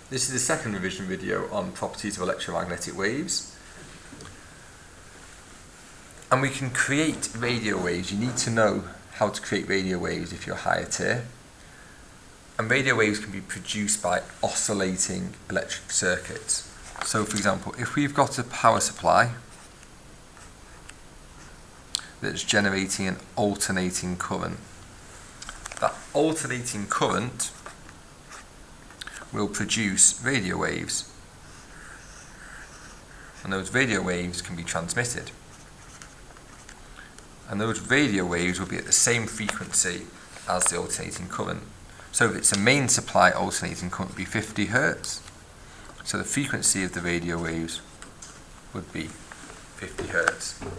This is the second revision video on properties of electromagnetic waves. And we can create radio waves. You need to know how to create radio waves if you're higher tier. And radio waves can be produced by oscillating electric circuits. So for example, if we've got a power supply that's generating an alternating current, that alternating current will produce radio waves, and those radio waves can be transmitted, and those radio waves will be at the same frequency as the alternating current. So if it's a main supply alternating current would be 50 Hz, so the frequency of the radio waves would be 50 Hz.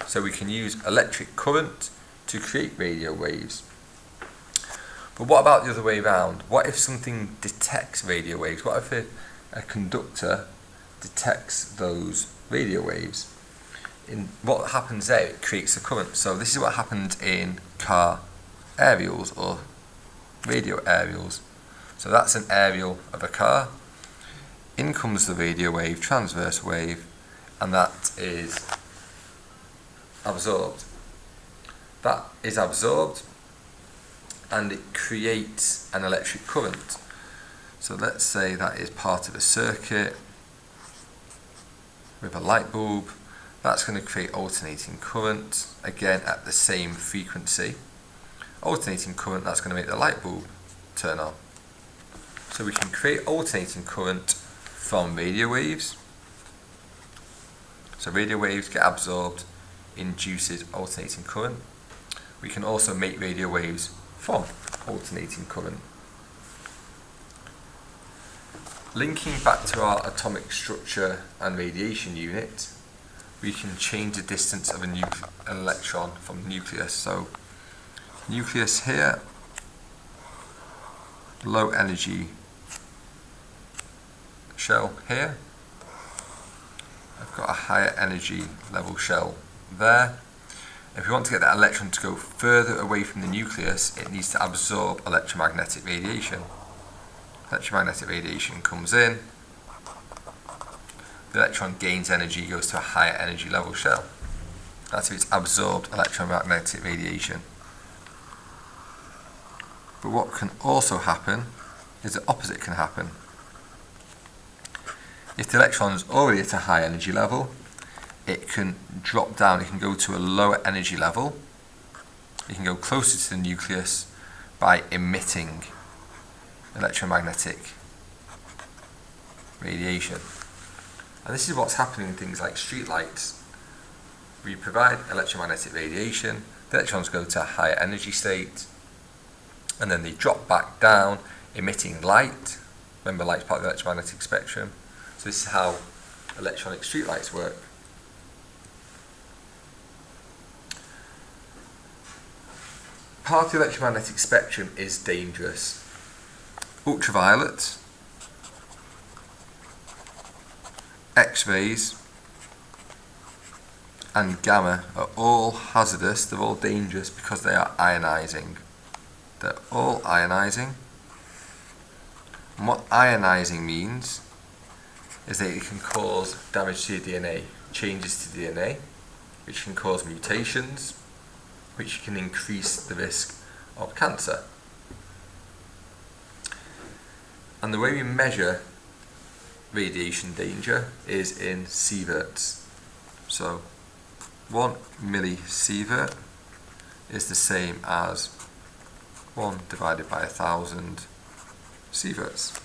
So we can use electric current to create radio waves. But what about the other way around? What if something detects radio waves? What if a conductor detects those radio waves? What happens there? It creates a current. So this is what happened in car aerials or radio aerials. So that's an aerial of a car. In comes the radio wave, transverse wave, and that is absorbed. That is absorbed, and it creates an electric current. So let's say that is part of a circuit with a light bulb. That's going to create alternating current, again at the same frequency. Alternating current, that's going to make the light bulb turn on. So we can create alternating current from radio waves. So radio waves get absorbed, induces alternating current. We can also make radio waves from alternating current. Linking back to our atomic structure and radiation unit, we can change the distance of an electron from the nucleus. So nucleus here, low energy shell here. I've got a higher energy level shell there. If we want to get that electron to go further away from the nucleus, it needs to absorb electromagnetic radiation. Electromagnetic radiation comes in, the electron gains energy, goes to a higher energy level shell. That's if it's absorbed electromagnetic radiation. But what can also happen is the opposite can happen. If the electron is already at a high energy level, it can drop down, it can go to a lower energy level, it can go closer to the nucleus by emitting electromagnetic radiation. And this is what's happening in things like streetlights. We provide electromagnetic radiation, the electrons go to a higher energy state, and then they drop back down, emitting light. Remember, light's part of the electromagnetic spectrum. So this is how electronic streetlights work. Part of the electromagnetic spectrum is dangerous. Ultraviolet, X-rays and gamma are all hazardous, they're all dangerous because they are ionizing. They're all ionizing. And what ionizing means is that it can cause damage to your DNA, changes to DNA, which can cause mutations, which can increase the risk of cancer. And the way we measure radiation danger is in sieverts. So 1 millisievert is the same as 1 divided by 1,000 sieverts.